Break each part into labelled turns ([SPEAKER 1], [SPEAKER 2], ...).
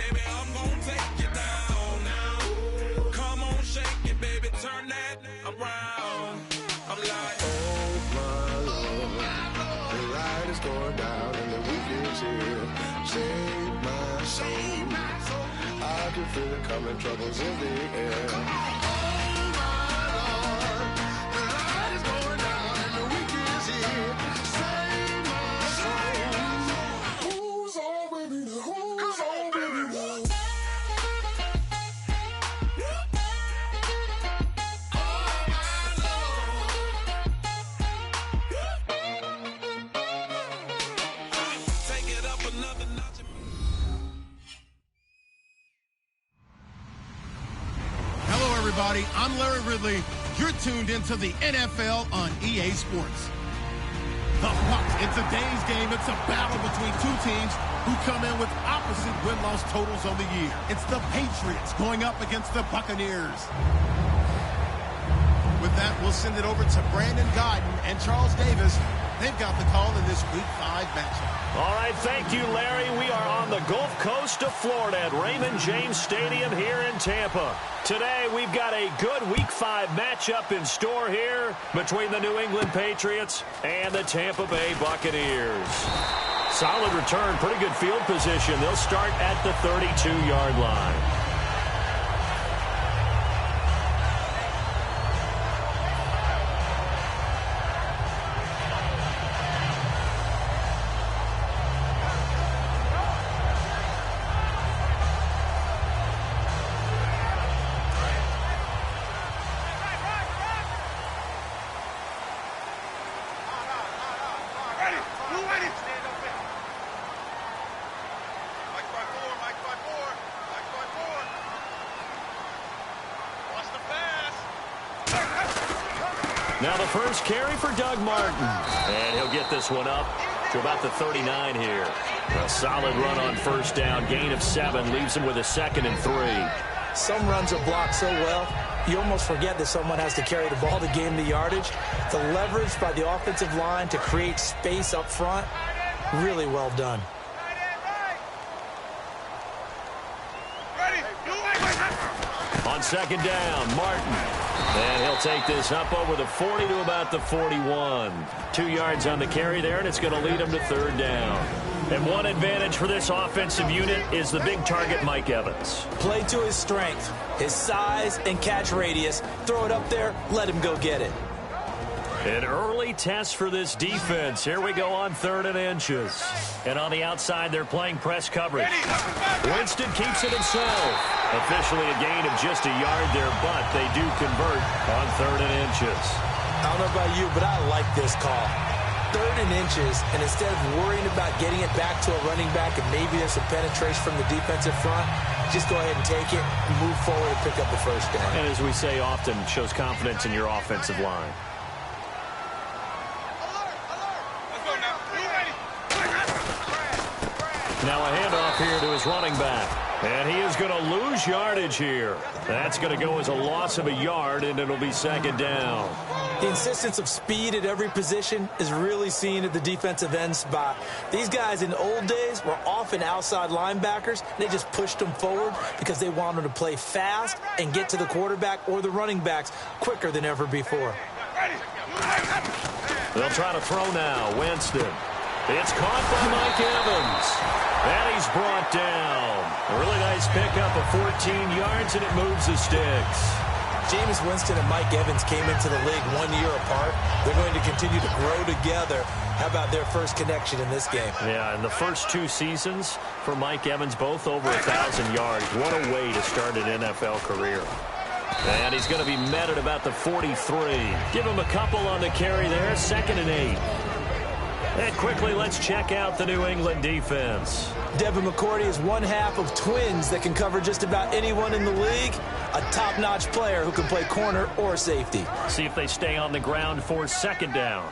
[SPEAKER 1] baby, I'm gonna take you down now. Come on, shake it, baby, turn that around. I'm like, oh my Lord, the light is going down and the weekend's here. Save my soul. I can feel it coming, troubles in the air. Oh my Lord, the light is going down and the weekend's here. Save my soul. Who's on with me now? Who's on with me now?
[SPEAKER 2] Everybody, I'm Larry Ridley. You're tuned into the NFL on EA Sports. The puck, it's a day's game. It's a battle between two teams who come in with opposite win-loss totals on the year. It's the Patriots going up against the Buccaneers. With that, we'll send it over to Brandon Guyton and Charles Davis. They've got the call in this Week 5 matchup.
[SPEAKER 3] All right, thank you, Larry. We are on the Gulf Coast of Florida at Raymond James Stadium here in Tampa. Today, we've got a good Week 5 matchup in store here between the New England Patriots and the Tampa Bay Buccaneers. Solid return, pretty good field position. They'll start at the 32-yard line. Now the first carry for Doug Martin. And he'll get this one up to about the 39 here. A solid run on first down. Gain of 7 leaves him with a 2nd and 3.
[SPEAKER 4] Some runs are blocked so well, you almost forget that someone has to carry the ball to gain the yardage. The leverage by the offensive line to create space up front, really well done.
[SPEAKER 3] On second down, Martin. And he'll take this up over the 40 to about the 41. 2 yards on the carry there, and it's going to lead him to third down. And one advantage for this offensive unit is the big target, Mike Evans.
[SPEAKER 4] Play to his strength, his size and catch radius. Throw it up there, let him go get it.
[SPEAKER 3] An early test for this defense. Here we go on 3rd and inches. And on the outside, they're playing press coverage. Winston keeps it himself. Officially a gain of just a yard there, but they do convert on 3rd and inches.
[SPEAKER 4] I don't know about you, but I like this call. 3rd and inches, and instead of worrying about getting it back to a running back and maybe there's some penetration from the defensive front, just go ahead and take it, move forward, and pick up the first down.
[SPEAKER 3] And as we say often, shows confidence in your offensive line. Now a handoff here to his running back. And he is going to lose yardage here. That's going to go as a loss of a yard, and it'll be 2nd down.
[SPEAKER 4] The insistence of speed at every position is really seen at the defensive end spot. These guys in the old days were often outside linebackers. They just pushed them forward because they wanted to play fast and get to the quarterback or the running backs quicker than ever before.
[SPEAKER 3] They'll try to throw now. Winston. It's caught by Mike Evans. And he's brought down. A really nice pickup of 14 yards, and it moves the sticks.
[SPEAKER 4] Jameis Winston and Mike Evans came into the league 1 year apart. They're going to continue to grow together. How about their first connection in this game?
[SPEAKER 3] Yeah, in the first 2 seasons for Mike Evans, both over 1,000 yards. What a way to start an NFL career. And he's going to be met at about the 43. Give him a couple on the carry there, 2nd and 8. And quickly, let's check out the New England defense.
[SPEAKER 4] Devin McCourty is one half of twins that can cover just about anyone in the league. A top-notch player who can play corner or safety.
[SPEAKER 3] See if they stay on the ground for 2nd down.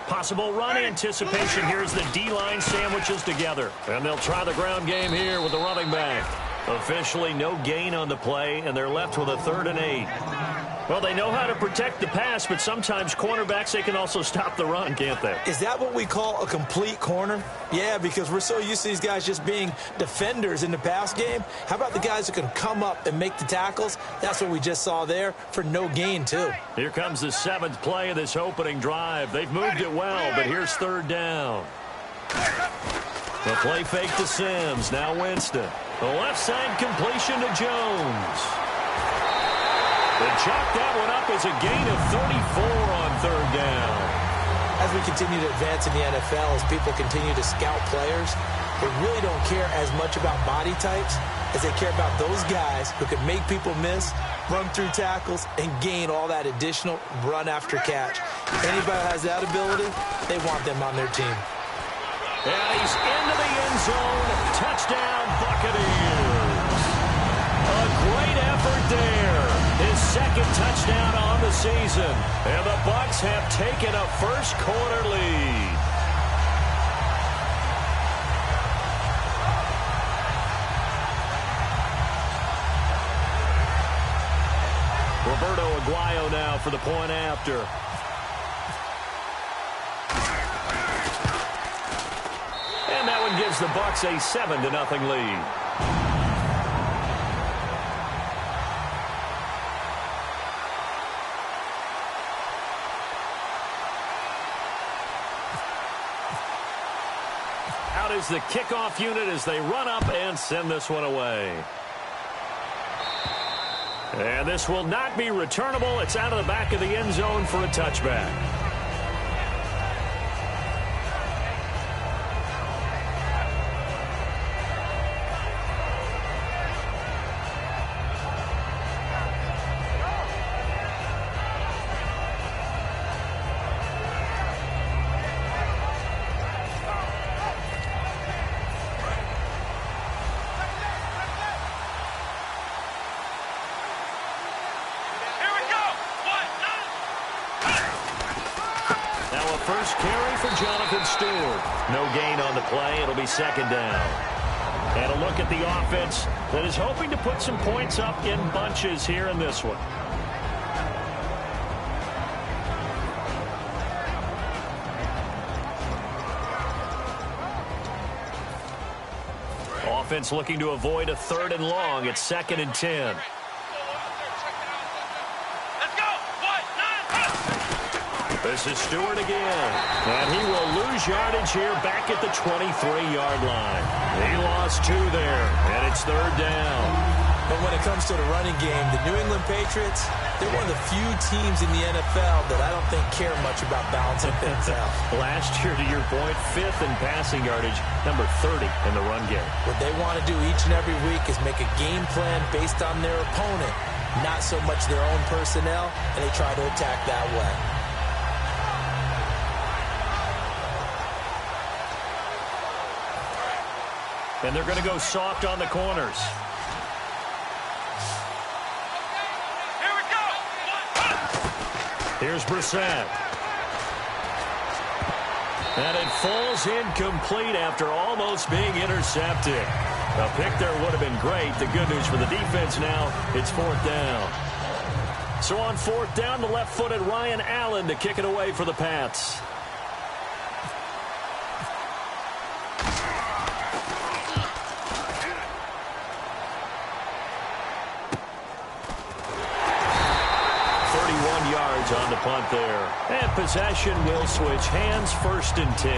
[SPEAKER 3] Possible run anticipation. Here's the D-line sandwiches together. And they'll try the ground game here with the running back. Officially no gain on the play, and they're left with a 3rd and 8. Well, they know how to protect the pass, but sometimes cornerbacks, they can also stop the run, can't they?
[SPEAKER 4] Is that what we call a complete corner? Yeah, because we're so used to these guys just being defenders in the pass game. How about the guys who can come up and make the tackles? That's what we just saw there for no gain, too.
[SPEAKER 3] Here comes the 7th play of this opening drive. They've moved it well, but here's 3rd down. The play fake to Sims. Now Winston. The left side completion to Jones. They chalk that one up as a gain of 34 on 3rd down.
[SPEAKER 4] As we continue to advance in the NFL, as people continue to scout players, they really don't care as much about body types as they care about those guys who can make people miss, run through tackles, and gain all that additional run after catch. If anybody has that ability, they want them on their team.
[SPEAKER 3] And he's into the end zone. Touchdown, Buccaneers. A great effort there. His 2nd touchdown on the season. And the Bucs have taken a first-quarter lead. Roberto Aguayo now for the point after. And that one gives the Bucs a 7-0 lead. Out is the kickoff unit as they run up and send this one away. And this will not be returnable. It's out of the back of the end zone for a touchback. First carry for Jonathan Stewart. No gain on the play. It'll be 2nd down. And a look at the offense that is hoping to put some points up in bunches here in this one. Offense looking to avoid a 3rd and long. It's 2nd and 10. This is Stewart again. And he will lose yardage here back at the 23-yard line. He lost 2 there, and it's 3rd down.
[SPEAKER 4] But when it comes to the running game, the New England Patriots, they're one of the few teams in the NFL that I don't think care much about balancing things out.
[SPEAKER 3] Last year, to your point, 5th in passing yardage, number 30 in the run game.
[SPEAKER 4] What they want to do each and every week is make a game plan based on their opponent, not so much their own personnel, and they try to attack that way.
[SPEAKER 3] And they're going to go soft on the corners.
[SPEAKER 1] Here we go.
[SPEAKER 3] Here's Brissett. And it falls incomplete after almost being intercepted. A pick there would have been great. The good news for the defense now, it's 4th down. So on 4th down, the left-footed Ryan Allen to kick it away for the Pats. On the punt there. And possession will switch hands, 1st and 10.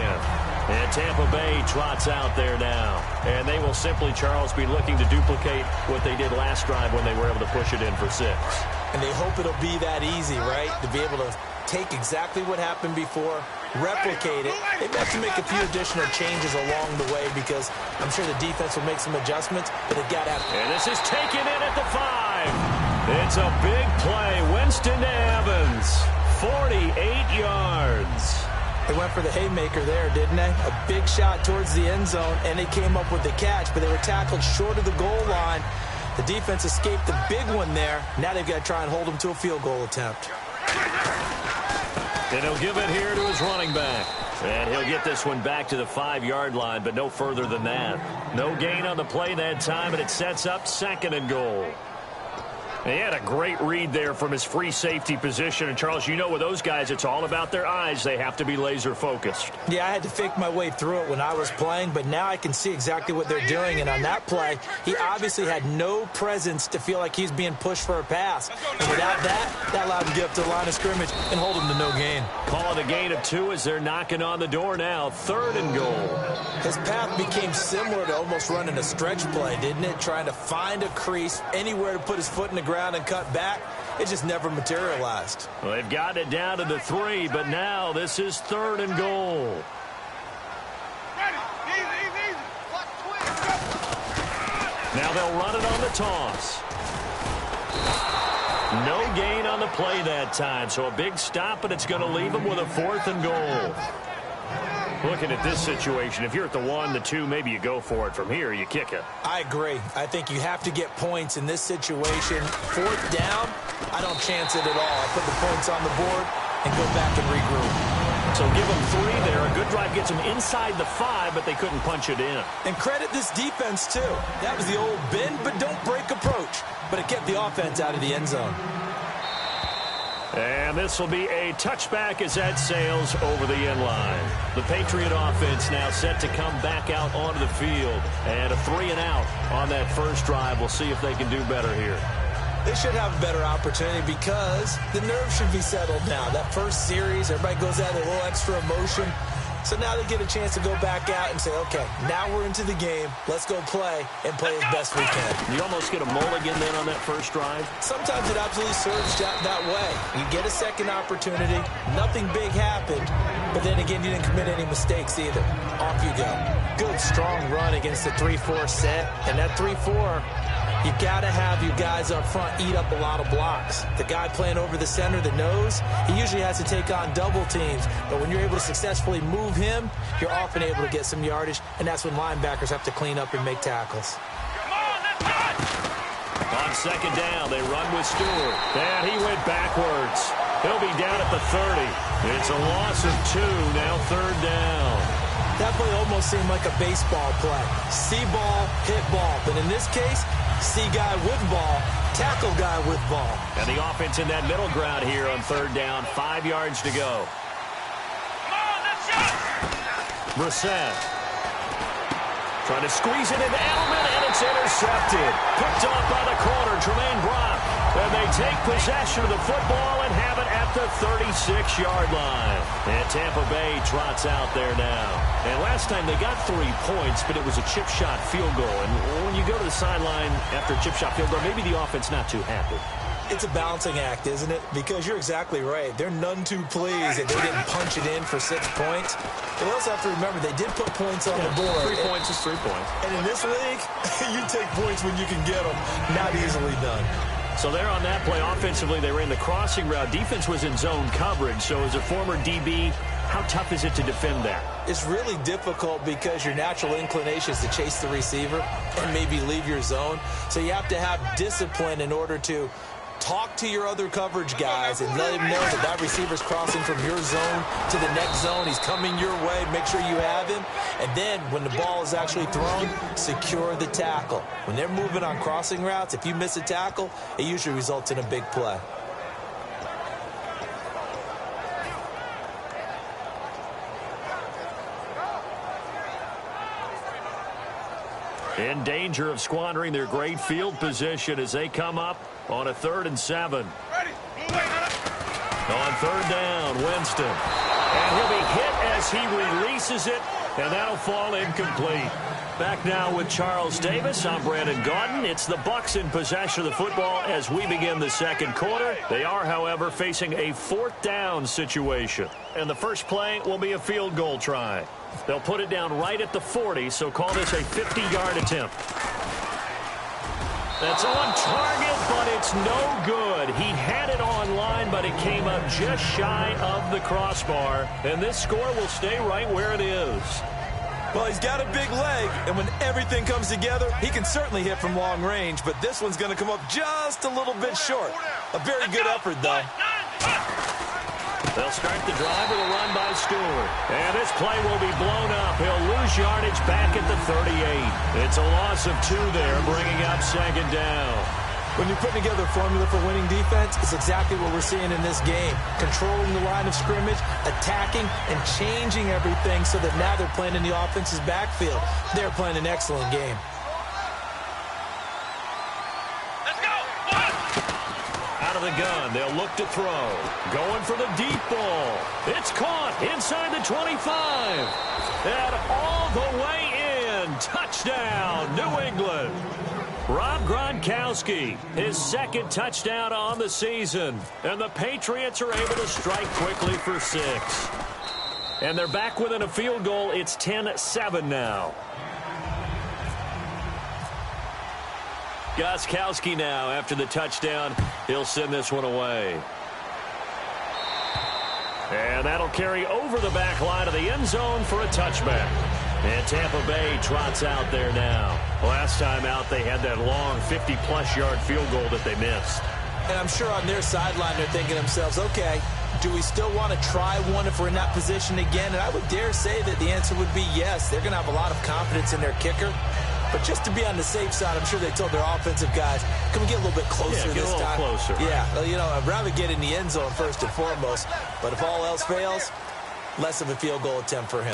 [SPEAKER 3] And Tampa Bay trots out there now. And they will simply, Charles, be looking to duplicate what they did last drive when they were able to push it in for 6.
[SPEAKER 4] And they hope it'll be that easy, right? To be able to take exactly what happened before, replicate it. They have to make a few additional changes along the way because I'm sure the defense will make some adjustments, but they've got to have...
[SPEAKER 3] And this is taken in at the 5. It's a big play. Winston to Evans. 48 yards.
[SPEAKER 4] They went for the haymaker there, didn't they? A big shot towards the end zone, and they came up with the catch, but they were tackled short of the goal line. The defense escaped the big one there. Now they've got to try and hold them to a field goal attempt.
[SPEAKER 3] And he'll give it here to his running back. And he'll get this one back to the 5-yard line, but no further than that. No gain on the play that time, and it sets up 2nd and goal. He had a great read there from his free safety position. And, Charles, you know with those guys, it's all about their eyes. They have to be laser-focused.
[SPEAKER 4] Yeah, I had to fake my way through it when I was playing, but now I can see exactly what they're doing. And on that play, he obviously had no presence to feel like he's being pushed for a pass. And without that allowed him to get up to the line of scrimmage and hold him to no gain.
[SPEAKER 3] Call it a gain of 2 as they're knocking on the door now. 3rd and goal.
[SPEAKER 4] His path became similar to almost running a stretch play, didn't it? Trying to find a crease, anywhere to put his foot in the ground and cut back. It just never materialized.
[SPEAKER 3] Well, they've got it down to the 3, but now this is 3rd and goal. Now they'll run it on the toss. No gain on the play that time, so a big stop, and it's going to leave them with a 4th and goal. Looking at this situation, if you're at the 1, the 2, maybe you go for it. From here, you kick it.
[SPEAKER 4] I agree. I think you have to get points in this situation. 4th down, I don't chance it at all. I put the points on the board and go back and regroup.
[SPEAKER 3] So give them 3 there. A good drive gets them inside the 5, but they couldn't punch it in.
[SPEAKER 4] And credit this defense, too. That was the old bend but don't break approach. But it kept the offense out of the end zone.
[SPEAKER 3] And this will be a touchback as that sails over the end line. The Patriot offense now set to come back out onto the field. And a 3-and-out on that first drive. We'll see if they can do better here.
[SPEAKER 4] They should have a better opportunity because the nerves should be settled now. That first series, everybody goes out with a little extra emotion. So now they get a chance to go back out and say, okay, now we're into the game. Let's go play and play as best we can.
[SPEAKER 3] You almost get a mulligan then on that first drive?
[SPEAKER 4] Sometimes it absolutely serves that way. You get a second opportunity. Nothing big happened. But then again, you didn't commit any mistakes either. Off you go. Good, strong run against the 3-4 set. And that 3-4... you got to have you guys up front eat up a lot of blocks. The guy playing over the center, the nose, he usually has to take on double teams. But when you're able to successfully move him, you're often able to get some yardage, and that's when linebackers have to clean up and make tackles.
[SPEAKER 3] On 2nd down, they run with Stewart. And he went backwards. He'll be down at the 30. It's a loss of 2, now 3rd down.
[SPEAKER 4] That play almost seemed like a baseball play. See ball, hit ball. But in this case, see guy with ball, tackle guy with ball.
[SPEAKER 3] And the offense in that middle ground here on 3rd down, 5 yards to go. Brissett trying to squeeze it into Edelman, and it's intercepted. Picked off by the corner, Tremaine Brock. And they take possession of the football and have it at the 36-yard line. And Tampa Bay trots out there now. And last time they got 3 points, but it was a chip shot field goal. And when you go to the sideline after a chip shot field goal, maybe the offense not too happy.
[SPEAKER 4] It's a balancing act, isn't it? Because you're exactly right. They're none too pleased that they didn't punch it in for 6 points. But they also have to remember they did put points on the board.
[SPEAKER 3] 3 points is 3 points.
[SPEAKER 4] And in this league, you take points when you can get them. Not easily done.
[SPEAKER 3] So there on that play, offensively, they ran the crossing route. Defense was in zone coverage. So as a former DB, how tough is it to defend that?
[SPEAKER 4] It's really difficult because your natural inclination is to chase the receiver and maybe leave your zone. So you have to have discipline in order to talk to your other coverage guys and let him know that that receiver's crossing from your zone to the next zone. He's coming your way. Make sure you have him. And then when the ball is actually thrown, secure the tackle. When they're moving on crossing routes, if you miss a tackle, it usually results in a big play.
[SPEAKER 3] In danger of squandering their great field position as they come up on a 3rd and 7. On 3rd down, Winston. And he'll be hit as he releases it, and that'll fall incomplete. Back now with Charles Davis. I'm Brandon Gaudin. It's the Bucs in possession of the football as we begin the 2nd quarter. They are, however, facing a 4th down situation. And the first play will be a field goal try. They'll put it down right at the 40, so call this a 50-yard attempt. That's on target, but it's no good. He had it on line, but it came up just shy of the crossbar. And this score will stay right where it is.
[SPEAKER 4] Well, he's got a big leg, and when everything comes together, he can certainly hit from long range, but this one's going to come up just a little bit short. A very good effort, though.
[SPEAKER 3] They'll start the drive with a run by Stewart. And this play will be blown up. He'll lose yardage back at the 38. It's a loss of 2 there, bringing up 2nd down.
[SPEAKER 4] When you're putting together a formula for winning defense, it's exactly what we're seeing in this game. Controlling the line of scrimmage, attacking, and changing everything so that now they're playing in the offense's backfield. They're playing an excellent game.
[SPEAKER 1] Let's go! One!
[SPEAKER 3] Out of the gun, they'll look to throw. Going for the deep ball. It's caught inside the 25. And all the way in. Touchdown, New England. Rob Gronkowski, his second touchdown on the season. And the Patriots are able to strike quickly for 6. And they're back within a field goal. It's 10-7 now. Gronkowski now, after the touchdown, he'll send this one away. And that'll carry over the back line of the end zone for a touchback. And Tampa Bay trots out there now. Last time out, they had that long 50-plus yard field goal that they missed.
[SPEAKER 4] And I'm sure on their sideline, they're thinking to themselves, okay, do we still want to try one if we're in that position again? And I would dare say that the answer would be yes. They're going to have a lot of confidence in their kicker. But just to be on the safe side, I'm sure they told their offensive guys, can we get a little bit closer this time?
[SPEAKER 3] Yeah, get a little closer.
[SPEAKER 4] Yeah, you know, I'd rather get in the end zone first and foremost. But if all else fails, less of a field goal attempt for him.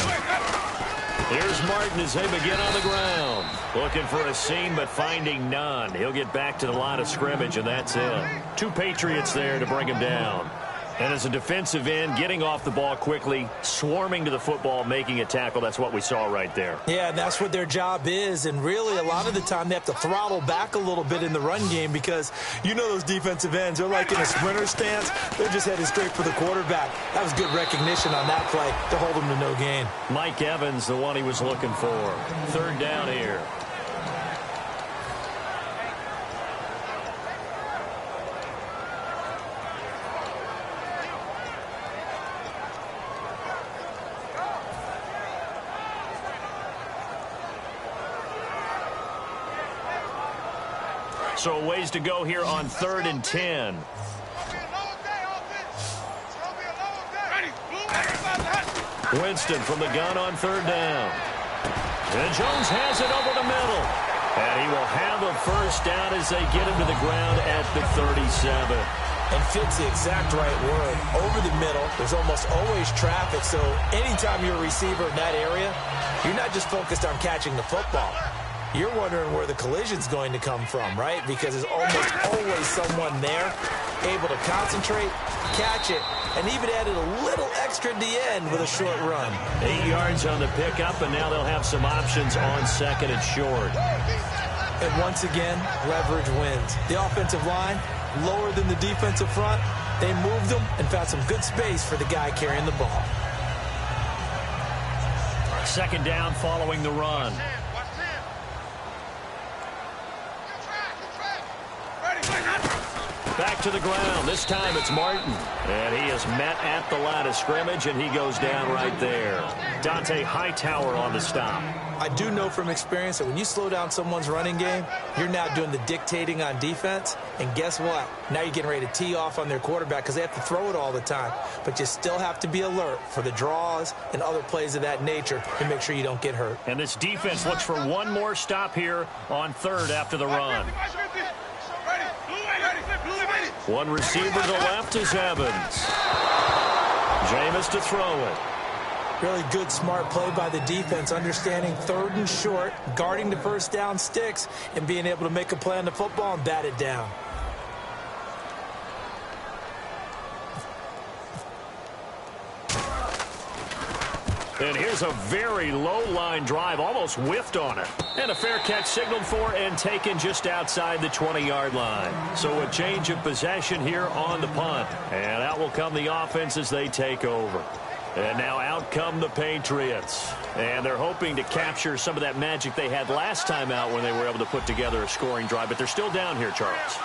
[SPEAKER 3] Here's Martin as they begin on the ground. Looking for a seam, but finding none. He'll get back to the line of scrimmage, and that's it. 2 Patriots there to bring him down. And as a defensive end, getting off the ball quickly, swarming to the football, making a tackle, that's what we saw right there.
[SPEAKER 4] Yeah, and that's what their job is. And really, a lot of the time, they have to throttle back a little bit in the run game because you know those defensive ends, they're like in a sprinter stance. They're just headed straight for the quarterback. That was good recognition on that play to hold him to no gain.
[SPEAKER 3] Mike Evans, the one he was looking for. 3rd down here. So a ways to go here on 3rd and 10. Winston from the gun on 3rd down. And Jones has it over the middle. And he will have a first down as they get him to the ground at the 37.
[SPEAKER 4] And fits the exact right word. Over the middle, there's almost always traffic. So anytime you're a receiver in that area, you're not just focused on catching the football. You're wondering where the collision's going to come from, right? Because there's almost always someone there able to concentrate, catch it, and even added a little extra at the end with a short run.
[SPEAKER 3] 8 yards on the pickup, and now they'll have some options on 2nd and short.
[SPEAKER 4] And once again, leverage wins. The offensive line, lower than the defensive front, they moved them and found some good space for the guy carrying the ball.
[SPEAKER 3] 2nd down following the run. Back to the ground. This time it's Martin. And he is met at the line of scrimmage, and he goes down right there. Dante Hightower on the stop.
[SPEAKER 4] I do know from experience that when you slow down someone's running game, you're now doing the dictating on defense. And guess what? Now you're getting ready to tee off on their quarterback because they have to throw it all the time. But you still have to be alert for the draws and other plays of that nature to make sure you don't get hurt.
[SPEAKER 3] And this defense looks for one more stop here on 3rd after the run. One receiver to the left is Evans. Jameis to throw it.
[SPEAKER 4] Really good, smart play by the defense, understanding 3rd and short, guarding the first down sticks, and being able to make a play on the football and bat it down.
[SPEAKER 3] And here's a very low-line drive, almost whiffed on it. And a fair catch signaled for and taken just outside the 20-yard line. So a change of possession here on the punt. And out will come the offense as they take over. And now out come the Patriots. And they're hoping to capture some of that magic they had last time out when they were able to put together a scoring drive. But they're still down here, Charles.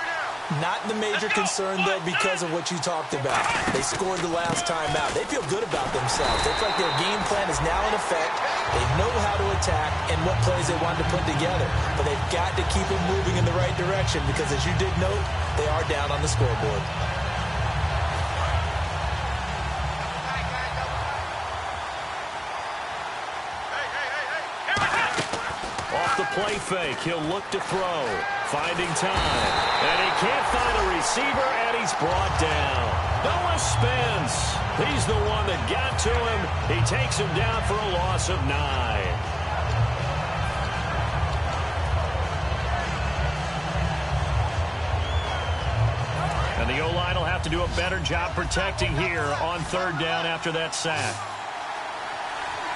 [SPEAKER 4] Not the major concern, though, because of what you talked about. They scored the last time out. They feel good about themselves. They feel like their game plan is now in effect. They know how to attack and what plays they want to put together. But they've got to keep it moving in the right direction because, as you did note, they are down on the scoreboard.
[SPEAKER 3] Off the play fake. He'll look to throw. Finding time. And he can't find a receiver, and he's brought down. Noah Spence. He's the one that got to him. He takes him down for a loss of 9. And the O-line will have to do a better job protecting here on 3rd down after that sack.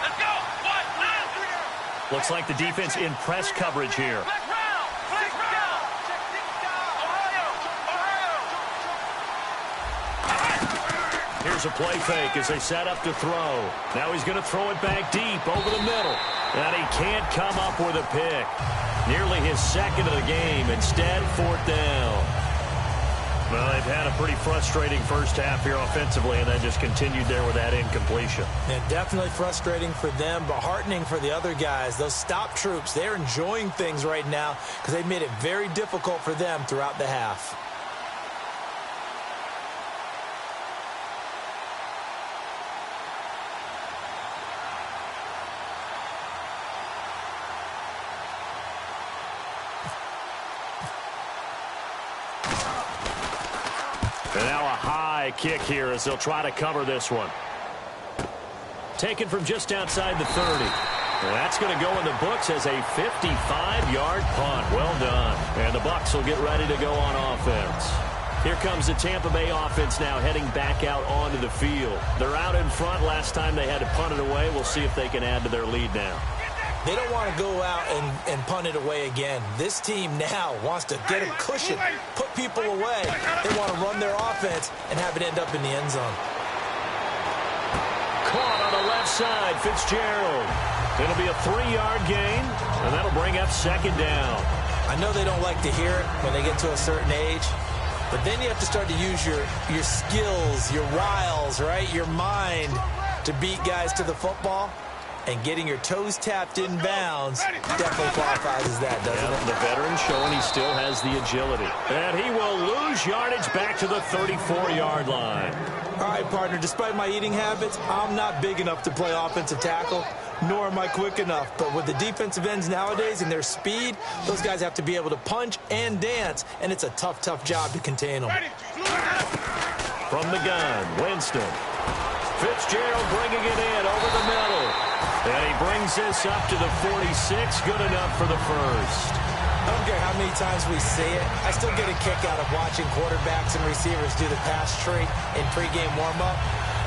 [SPEAKER 5] Let's go.
[SPEAKER 3] Looks like the defense in press coverage here. Here's a play fake as they set up to throw. Now he's going to throw it back deep over the middle. And he can't come up with a pick. Nearly his 2nd of the game. Instead, 4th down. Well, they've had a pretty frustrating first half here offensively, and then just continued there with that incompletion.
[SPEAKER 4] Yeah, definitely frustrating for them, but heartening for the other guys. Those stop troops, they're enjoying things right now because they've made it very difficult for them throughout the half.
[SPEAKER 3] And now a high kick here as they'll try to cover this one. Taken from just outside the 30. And that's going to go in the books as a 55-yard punt. Well done. And the Bucs will get ready to go on offense. Here comes the Tampa Bay offense now heading back out onto the field. They're out in front. Last time they had to punt it away. We'll see if they can add to their lead now.
[SPEAKER 4] They don't want to go out and punt it away again. This team now wants to get a cushion, put people away. They want to run their offense and have it end up in the end zone.
[SPEAKER 3] Caught on the left side, Fitzgerald. It'll be a 3-yard gain, and that'll bring up 2nd down.
[SPEAKER 4] I know they don't like to hear it when they get to a certain age, but then you have to start to use your skills, your wiles, right, your mind to beat guys to the football. And getting your toes tapped in bounds definitely qualifies as that, doesn't it?
[SPEAKER 3] The veteran showing he still has the agility. And he will lose yardage back to the 34-yard line.
[SPEAKER 4] All right, partner, despite my eating habits, I'm not big enough to play offensive tackle, nor am I quick enough. But with the defensive ends nowadays and their speed, those guys have to be able to punch and dance, and it's a tough, tough job to contain them.
[SPEAKER 3] From the gun, Winston. Fitzgerald bringing it in over the middle. And he brings this up to the 46. Good enough for the first.
[SPEAKER 4] I don't care how many times we see it. I still get a kick out of watching quarterbacks and receivers do the pass tree in pregame warm-up.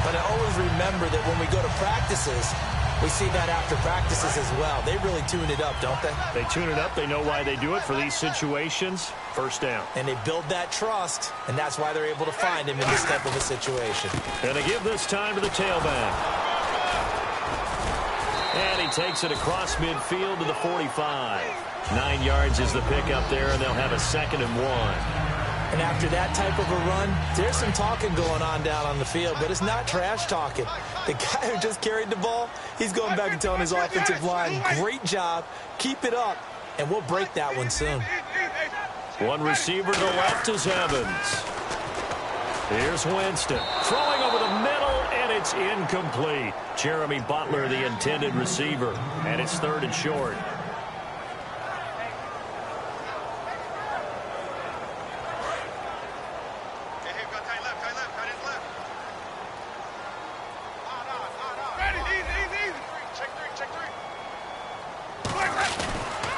[SPEAKER 4] But I always remember that when we go to practices, we see that after practices as well. They really tune it up, don't they?
[SPEAKER 3] They tune it up. They know why they do it for these situations. First down.
[SPEAKER 4] And they build that trust, and that's why they're able to find him in this type of a situation.
[SPEAKER 3] And they give this time to the tailback. And he takes it across midfield to the 45. 9 yards is the pickup there, and they'll have a 2nd and 1.
[SPEAKER 4] And after that type of a run, there's some talking going on down on the field, but it's not trash talking. The guy who just carried the ball, he's going back and telling his offensive line, great job, keep it up, and we'll break that one soon.
[SPEAKER 3] One receiver to the left is Evans. Here's Winston. Throwing over the middle, and it's incomplete. Jeremy Butler, the intended receiver, and it's 3rd and short.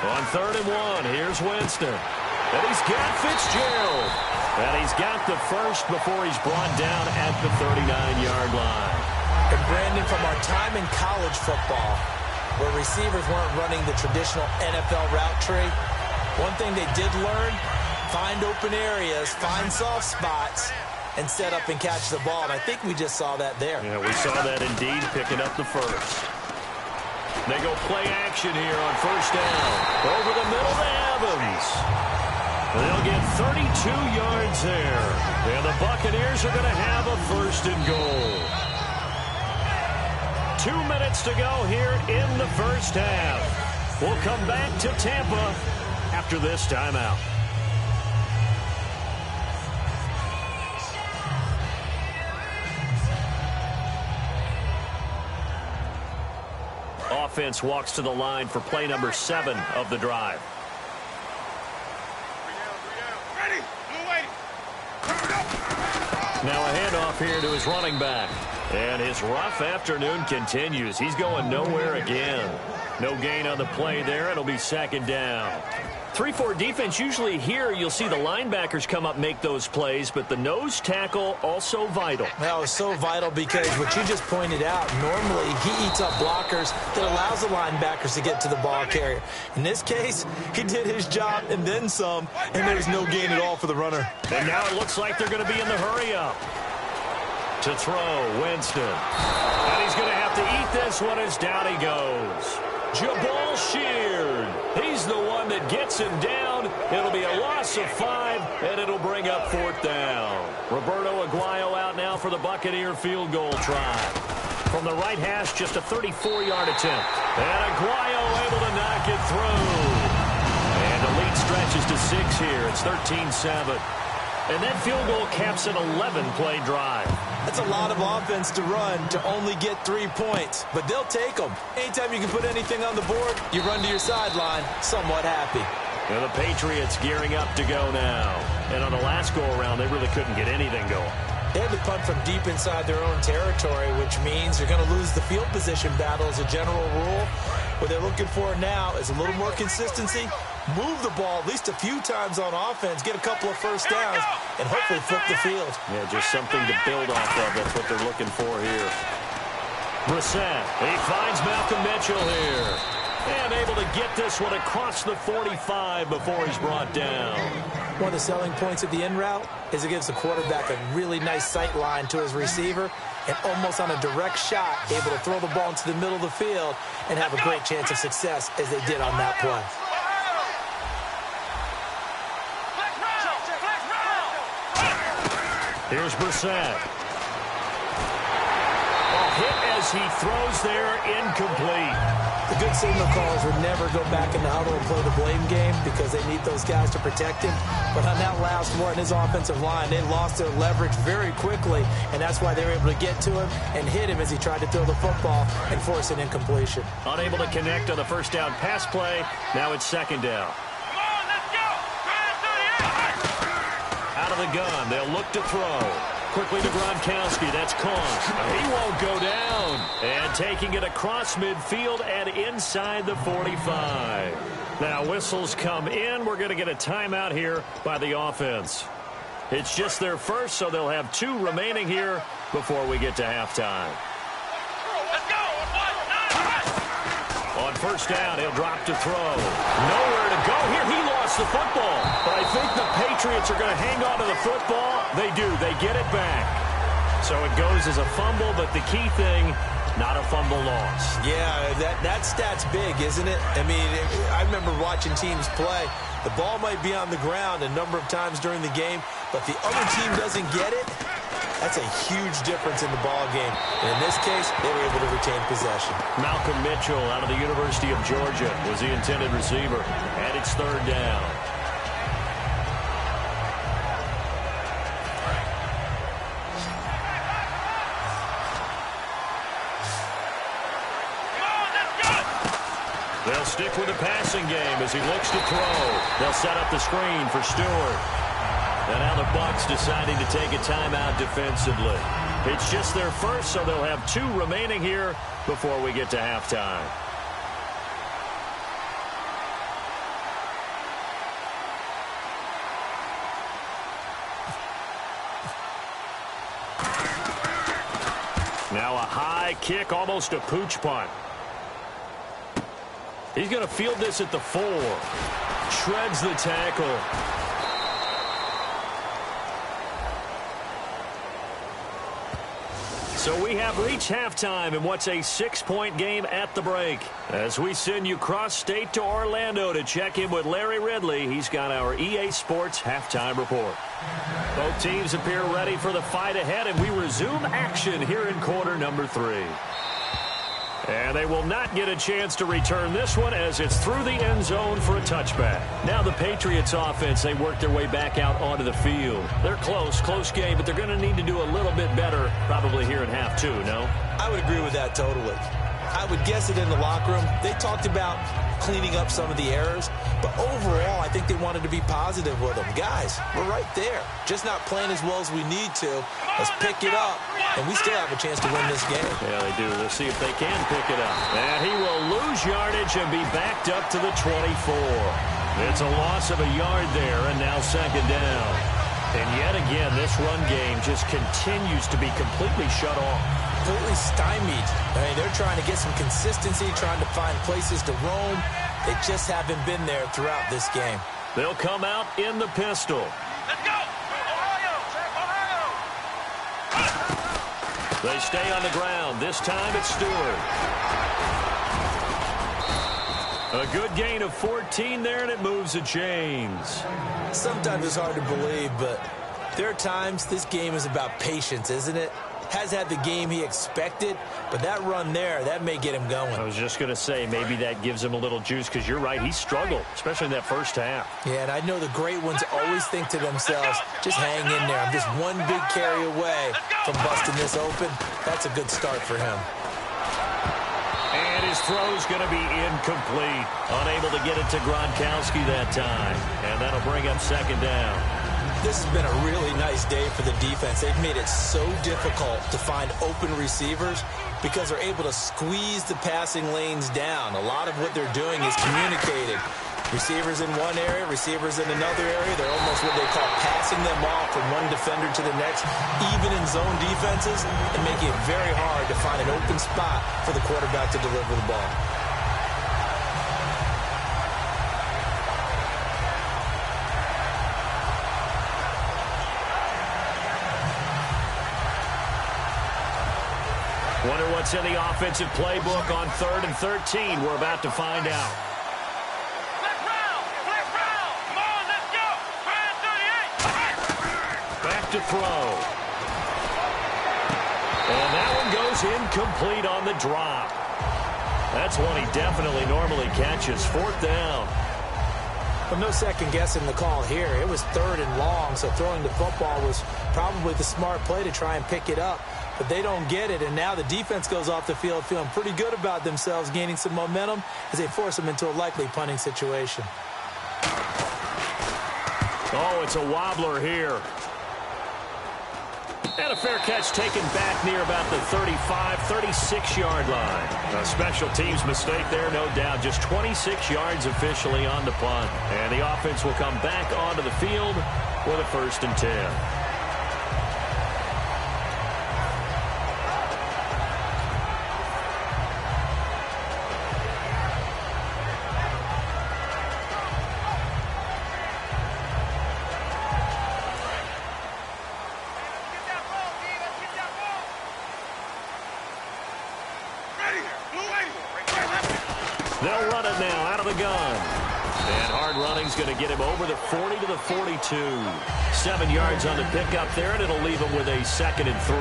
[SPEAKER 3] On 3rd and 1, here's Winston. And he's got Fitzgerald. And he's got the first before he's brought down at the 39-yard line.
[SPEAKER 4] And Brandon, from our time in college football, where receivers weren't running the traditional NFL route tree, one thing they did learn, find open areas, find soft spots, and set up and catch the ball. And I think we just saw that there.
[SPEAKER 3] Yeah, we saw that indeed, picking up the first. They go play action here on 1st down. Over the middle to Evans. They'll get 32 yards there. And the Buccaneers are going to have a 1st and goal. 2 minutes to go here in the first half. We'll come back to Tampa after this timeout. offense walks to the line for play number 7 of the drive. Now a handoff here to his running back. And his rough afternoon continues. He's going nowhere again. No gain on the play there. It'll be second down. 3-4 defense, usually here you'll see the linebackers come up, make those plays, but the nose tackle also vital.
[SPEAKER 4] That was so vital because what you just pointed out, normally he eats up blockers that allows the linebackers to get to the ball carrier. In this case, he did his job and then some, and there was no gain at all for the runner.
[SPEAKER 3] And now it looks like they're going to be in the hurry-up. To throw, Winston. And he's going to have to eat this one as down he goes. Jabal Sheard. He's the one that gets him down. It'll be a loss of 5, and it'll bring up 4th down. Roberto Aguayo out now for the Buccaneer field goal try. From the right hash, just a 34-yard attempt. And Aguayo able to knock it through. And the lead stretches to 6 here. It's 13-7. And that field goal caps an 11-play drive.
[SPEAKER 4] That's a lot of offense to run to only get 3 points, but they'll take them. Anytime you can put anything on the board, you run to your sideline somewhat happy.
[SPEAKER 3] And the Patriots gearing up to go now. And on the last go-around, they really couldn't get anything going.
[SPEAKER 4] They had to punt from deep inside their own territory, which means you're going to lose the field position battle as a general rule. What they're looking for now is a little more consistency, move the ball at least a few times on offense, get a couple of first downs, and hopefully flip the field.
[SPEAKER 3] Yeah, just something to build off of. That's what they're looking for here. Brissett, he finds Malcolm Mitchell here. And able to get this one across the 45 before he's brought down.
[SPEAKER 4] One of the selling points of the in route is it gives the quarterback a really nice sight line to his receiver and almost on a direct shot able to throw the ball into the middle of the field and have a great chance of success as they did on that play.
[SPEAKER 3] Here's Brissett. Hit as he throws there, incomplete.
[SPEAKER 4] The good signal callers would never go back in the huddle and play the blame game because they need those guys to protect him. But on that last one, his offensive line, they lost their leverage very quickly, and that's why they were able to get to him and hit him as he tried to throw the football and force an incompletion.
[SPEAKER 3] Unable to connect on the first down pass play. Now it's second down.
[SPEAKER 5] Come on, let's go.
[SPEAKER 3] Out of the gun, they'll look to throw. Quickly to Gronkowski, that's caught. He won't go down. And taking it across midfield and inside the 45. Now whistles come in. We're going to get a timeout here by the offense. It's just their first, so they'll have 2 remaining here before we get to halftime.
[SPEAKER 5] Let's go.
[SPEAKER 3] On first down, he'll drop to throw. Nowhere to go here. He lost the football. But I think the Patriots are going to hang on to the football. They do. They get it back. So it goes as a fumble, but the key thing, not a fumble loss.
[SPEAKER 4] Yeah, that stat's big, isn't it? I mean, I remember watching teams play. The ball might be on the ground a number of times during the game, but the other team doesn't get it. That's a huge difference in the ball game. And in this case, they were able to retain possession.
[SPEAKER 3] Malcolm Mitchell out of the University of Georgia was the intended receiver. And it's third down. They'll stick with the passing game as he looks to throw. They'll set up the screen for Stewart. And now the Bucs deciding to take a timeout defensively. It's just their first, so they'll have 2 remaining here before we get to halftime. Now a high kick, almost a pooch punt. He's going to field this at the 4. Shreds the tackle. So we have reached halftime in what's a 6-point game at the break. As we send you cross-state to Orlando to check in with Larry Ridley, he's got our EA Sports halftime report. Both teams appear ready for the fight ahead, and we resume action here in quarter number 3. And they will not get a chance to return this one as it's through the end zone for a touchback. Now the Patriots offense, they work their way back out onto the field. They're close game, but they're going to need to do a little bit better probably here in half 2, no?
[SPEAKER 4] I would agree with that totally. I would guess it in the locker room. They talked about cleaning up some of the errors, but overall, I think they wanted to be positive with them. Guys, we're right there. Just not playing as well as we need to. Let's pick it up, and we still have a chance to win this game.
[SPEAKER 3] Yeah, they do. We'll see if they can pick it up. And he will lose yardage and be backed up to the 24. It's a loss of a yard there, and now second down. And yet again, this run game just continues to be completely shut off.
[SPEAKER 4] Completely stymied. I mean, they're trying to get some consistency, trying to find places to roam. They just haven't been there throughout this game.
[SPEAKER 3] They'll come out in the pistol.
[SPEAKER 5] Let's go! Ohio! Ohio!
[SPEAKER 3] They stay on the ground. This time it's Stewart. A good gain of 14 there, and it moves the chains.
[SPEAKER 4] Sometimes it's hard to believe, but there are times this game is about patience, isn't it? Has had the game he expected, but that run there, that may get him going.
[SPEAKER 3] I was just going to say, maybe that gives him a little juice, because you're right, he struggled, especially in that first half.
[SPEAKER 4] Yeah, and I know the great ones always think to themselves, just hang in there. I'm just one big carry away from busting this open. That's a good start for him.
[SPEAKER 3] And his throw's going to be incomplete. Unable to get it to Gronkowski that time. And that'll bring up second down.
[SPEAKER 4] This has been a really nice day for the defense. They've made it so difficult to find open receivers because they're able to squeeze the passing lanes down. A lot of what they're doing is communicating. Receivers in one area, receivers in another area. They're almost what they call passing them off from one defender to the next, even in zone defenses, and making it very hard to find an open spot for the quarterback to deliver the ball.
[SPEAKER 3] Wonder what's in the offensive playbook on 3rd and 13. We're about to find out.
[SPEAKER 5] Flip round! Come on, let's go! Brand 38!
[SPEAKER 3] Back to throw. And that one goes incomplete on the drop. That's one he definitely normally catches. 4th down.
[SPEAKER 4] Well, no second guessing the call here. It was 3rd and long, so throwing the football was probably the smart play to try and pick it up. But they don't get it, and now the defense goes off the field feeling pretty good about themselves, gaining some momentum as they force them into a likely punting situation.
[SPEAKER 3] Oh, it's a wobbler here. And a fair catch taken back near about the 35, 36-yard line. A special teams mistake there, no doubt. Just 26 yards officially on the punt. And the offense will come back onto the field with a 1st and 10. They'll run it now out of the gun. And hard running's going to get him over the 40 to the 42. 7 yards on the pickup there, and it'll leave him with a 2nd and 3.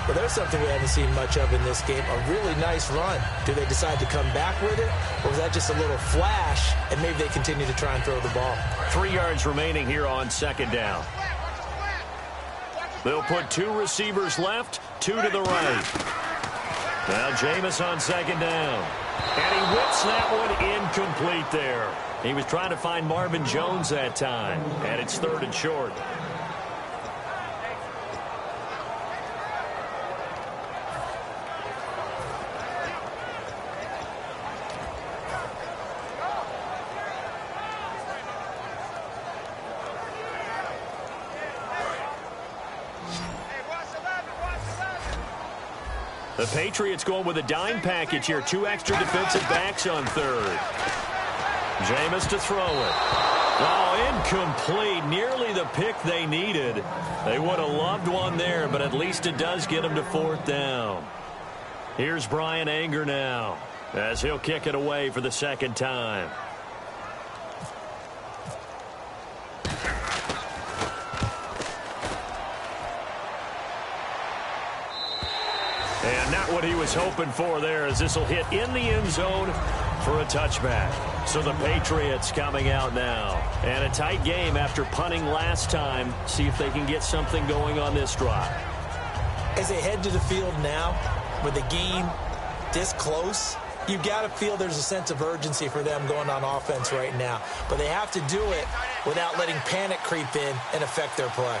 [SPEAKER 4] Well, there's something we haven't seen much of in this game, a really nice run. Do they decide to come back with it, or was that just a little flash, and maybe they continue to try and throw the ball?
[SPEAKER 3] 3 yards remaining here on 2nd down. They'll put 2 receivers left, 2 to the right. Now Jameis on 2nd down. And he whips that one incomplete there. He was trying to find Marvin Jones that time. And it's 3rd and short. The Patriots going with a dime package here. 2 extra defensive backs on 3rd. Jameis to throw it. Oh, incomplete. Nearly the pick they needed. They would have loved one there, but at least it does get them to 4th down. Here's Brian Anger now as he'll kick it away for the 2nd time. And not what he was hoping for there, as this will hit in the end zone for a touchback. So the Patriots coming out now. And a tight game after punting last time. See if they can get something going on this drive.
[SPEAKER 4] As they head to the field now, with the game this close, you've got to feel there's a sense of urgency for them going on offense right now. But they have to do it without letting panic creep in and affect their play.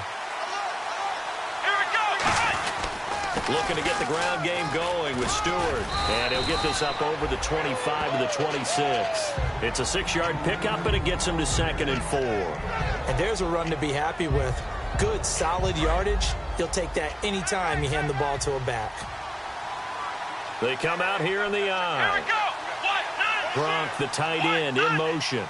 [SPEAKER 3] Looking to get the ground game going with Stewart. And he'll get this up over the 25 to the 26. It's a 6-yard pickup, and it gets him to 2nd and 4.
[SPEAKER 4] And there's a run to be happy with. Good, solid yardage. He'll take that anytime you hand the ball to a back.
[SPEAKER 3] They come out here in the eye. Gronk, the tight end, in motion.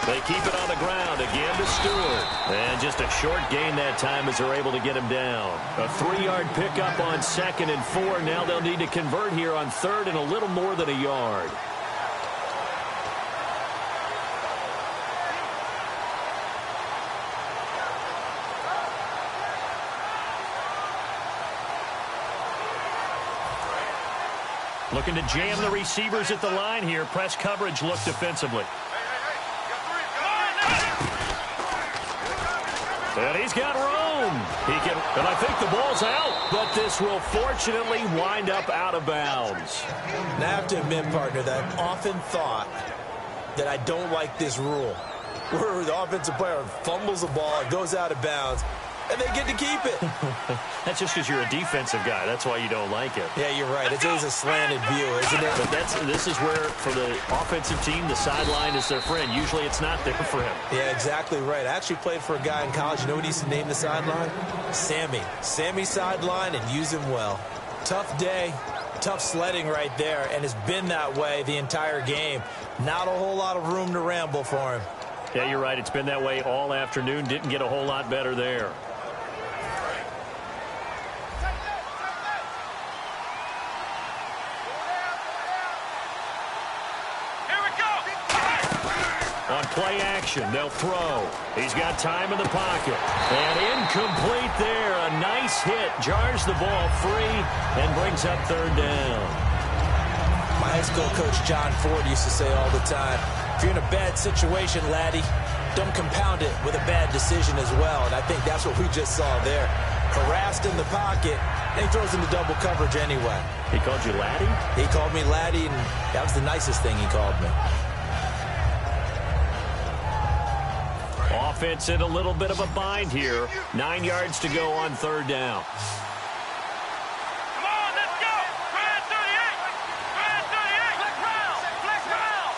[SPEAKER 3] They keep it on the ground again to Stewart. And just a short gain that time as they're able to get him down. A 3-yard pickup on 2nd and 4. Now they'll need to convert here on 3rd and a little more than a yard. Looking to jam the receivers at the line here. Press coverage look defensively. And he's got room. And I think the ball's out, but this will fortunately wind up out of bounds.
[SPEAKER 4] And I have to admit, partner, that I've often thought that I don't like this rule, where the offensive player fumbles the ball, it goes out of bounds, and they get to keep it.
[SPEAKER 3] That's just because you're a defensive guy. That's why you don't like it.
[SPEAKER 4] Yeah, you're right. It is a slanted view, isn't it?
[SPEAKER 3] But this is where, for the offensive team, the sideline is their friend. Usually it's not there for him.
[SPEAKER 4] Yeah, exactly right. I actually played for a guy in college. You know what he used to name the sideline? Sammy. Sammy sideline, and use him well. Tough day, tough sledding right there, and it's been that way the entire game. Not a whole lot of room to ramble for him.
[SPEAKER 3] Yeah, you're right. It's been that way all afternoon. Didn't get a whole lot better there. On play action, they'll throw. He's got time in the pocket. And incomplete there. A nice hit. Jars the ball free and brings up 3rd down.
[SPEAKER 4] My high school coach, John Ford, used to say all the time, if you're in a bad situation, laddie, don't compound it with a bad decision as well. And I think that's what we just saw there. Harassed in the pocket, and he throws into double coverage anyway.
[SPEAKER 3] He called you laddie?
[SPEAKER 4] He called me laddie, and that was the nicest thing he called me.
[SPEAKER 3] Offense in a little bit of a bind here. 9 yards to go on 3rd down.
[SPEAKER 5] Come on, let's go. Grand 38. Grand 38. Flex round. Flex round.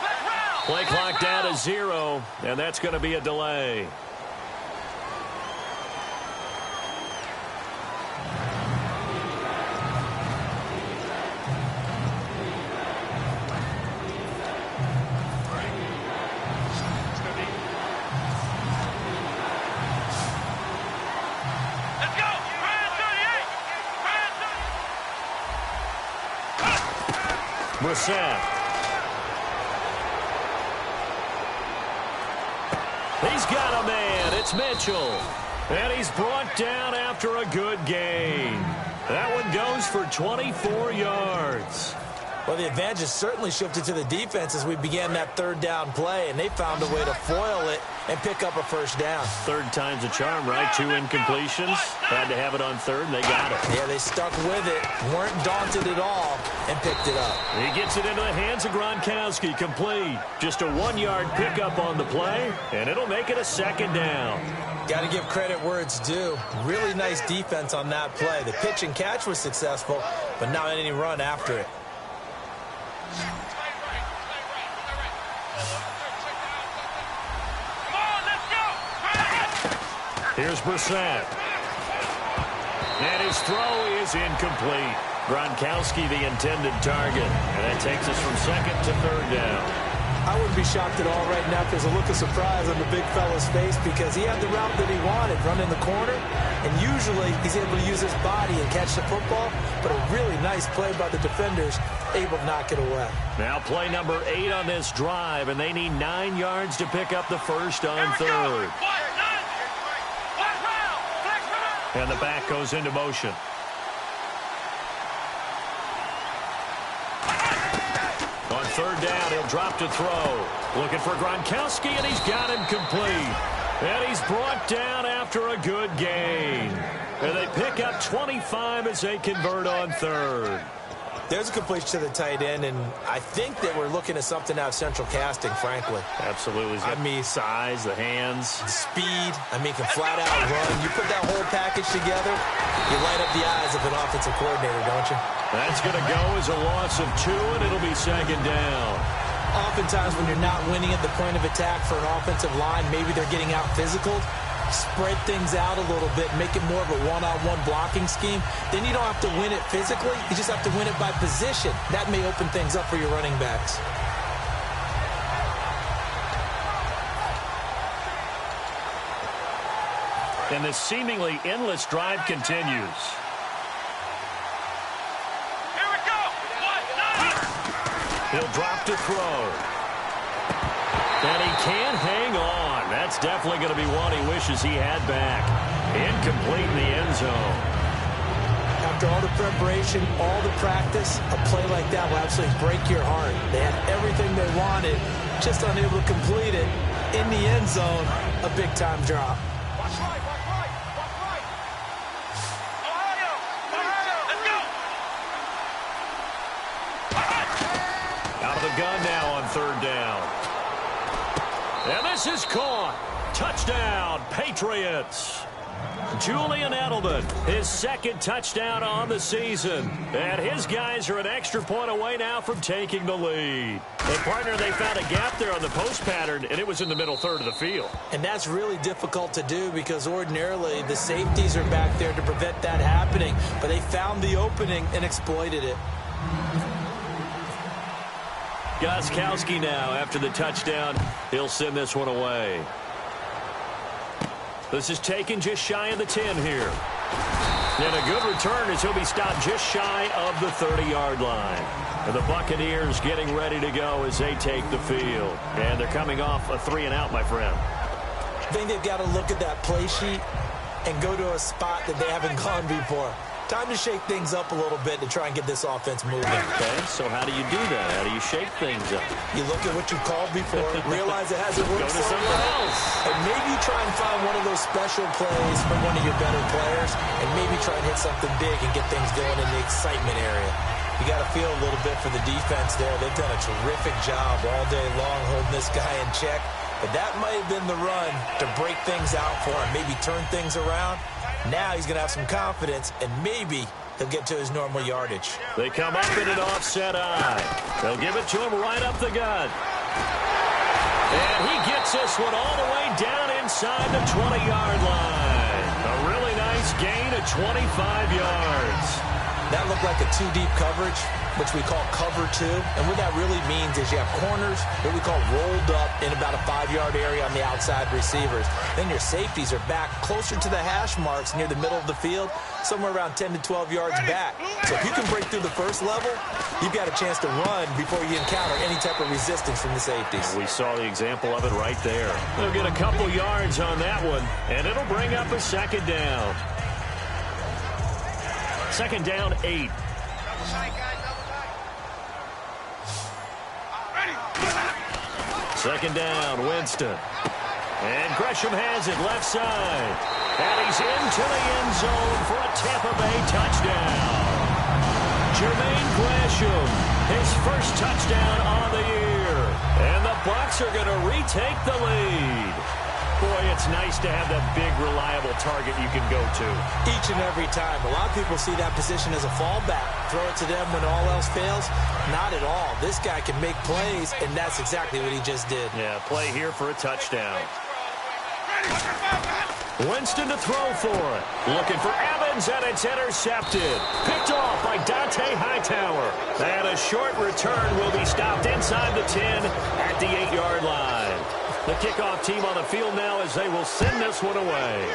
[SPEAKER 5] Flex round.
[SPEAKER 3] Play clock down to 0, and that's going to be a delay. Brissett. He's got a man. It's Mitchell. And he's brought down after a good gain. That one goes for 24 yards.
[SPEAKER 4] Well, the advantage has certainly shifted to the defense as we began that 3rd down play, and they found a way to foil it and pick up a 1st down.
[SPEAKER 3] 3rd time's a charm, right? 2 incompletions. Had to have it on 3rd, and they got it.
[SPEAKER 4] Yeah, they stuck with it, weren't daunted at all, and picked it up.
[SPEAKER 3] He gets it into the hands of Gronkowski, complete. Just a 1-yard pickup on the play, and it'll make it a 2nd down.
[SPEAKER 4] Got to give credit where it's due. Really nice defense on that play. The pitch and catch was successful, but not any run after it.
[SPEAKER 3] Here's Brissett. And his throw is incomplete. Gronkowski, the intended target. And that takes us from 2nd to 3rd down.
[SPEAKER 4] I wouldn't be shocked at all right now if there's a look of surprise on the big fella's face because he had the route that he wanted, run in the corner, and usually he's able to use his body and catch the football, but a really nice play by the defenders, able to knock it away.
[SPEAKER 3] Now play number 8 on this drive, and they need 9 yards to pick up the 1st on 3rd. And the back goes into motion. On 3rd down, he'll drop to throw. Looking for Gronkowski, and he's got him complete. And he's brought down after a good gain. And they pick up 25 as they convert on third.
[SPEAKER 4] There's a completion to the tight end, and I think that we're looking at something out of central casting, frankly.
[SPEAKER 3] Absolutely. I mean, size, the hands.
[SPEAKER 4] The speed. I mean, can flat out run. You put that whole package together, you light up the eyes of an offensive coordinator, don't you?
[SPEAKER 3] That's going to go as a loss of 2, and it'll be second down.
[SPEAKER 4] Oftentimes when you're not winning at the point of attack for an offensive line, maybe they're getting out physical. Spread things out a little bit, make it more of a one-on-one blocking scheme. Then you don't have to win it physically. You just have to win it by position. That may open things up for your running backs.
[SPEAKER 3] And this seemingly endless drive continues.
[SPEAKER 5] Here we go.
[SPEAKER 3] He'll drop to throw. And he can't hang on. That's definitely going to be one he wishes he had back. Incomplete in the end zone.
[SPEAKER 4] After all the preparation, all the practice, a play like that will absolutely break your heart. They had everything they wanted, just unable to complete it. In the end zone, a big-time drop.
[SPEAKER 5] Watch right, watch right, watch right. Ohio, let's go.
[SPEAKER 3] Out of the gun now on third down. And this is caught. Touchdown, Patriots. Julian Edelman, his second touchdown on the season. And his guys are an extra point away now from taking the lead. And partner, they found a gap there on the post pattern, and it was in the middle third of the field.
[SPEAKER 4] And that's really difficult to do because ordinarily the safeties are back there to prevent that happening. But they found the opening and exploited it.
[SPEAKER 3] Gostkowski now, after the touchdown, he'll send this one away. This is taken just shy of the 10 here. And a good return as he'll be stopped just shy of the 30-yard line. And the Buccaneers getting ready to go as they take the field. And they're coming off a 3-and-out, my friend.
[SPEAKER 4] I think they've got to look at that play sheet and go to a spot that they haven't gone before. Time to shake things up a little bit to try and get this offense moving.
[SPEAKER 3] Okay, so how do you do that? How do you shake things up?
[SPEAKER 4] You look at what you called before, realize it hasn't worked so well, and maybe try and find one of those special plays from one of your better players, and maybe try and hit something big and get things going in the excitement area. You got to feel a little bit for the defense there. They've done a terrific job all day long holding this guy in check, but that might have been the run to break things out for him, maybe turn things around. Now he's going to have some confidence, and maybe he'll get to his normal yardage.
[SPEAKER 3] They come up in an offset eye. They'll give it to him right up the gut. And he gets this one all the way down inside the 20-yard line. A really nice gain of 25 yards.
[SPEAKER 4] That looked like a two-deep coverage, which we call cover two. And what that really means is you have corners, what we call rolled up in about a 5-yard area on the outside receivers. Then your safeties are back closer to the hash marks near the middle of the field, somewhere around 10 to 12 yards back. So if you can break through the first level, you've got a chance to run before you encounter any type of resistance from the safeties.
[SPEAKER 3] We saw the example of it right there. They'll get a couple yards on that one, and it'll bring up a second down. Second down, 8. Second down, Winston. And Gresham has it left side. And he's into the end zone for a Tampa Bay touchdown. Jermaine Gresham, his first touchdown on the year. And the Bucs are going to retake the lead. Boy, it's nice to have that big, reliable target you can go to.
[SPEAKER 4] Each and every time. A lot of people see that position as a fallback. Throw it to them when all else fails. Not at all. This guy can make plays, and that's exactly what he just did.
[SPEAKER 3] Yeah, play here for a touchdown. Winston to throw for it. Looking for Evans, and it's intercepted. Picked off by Dante Hightower. And a short return will be stopped inside the 10 at the 8-yard line. The kickoff team on the field now as they will send this one away.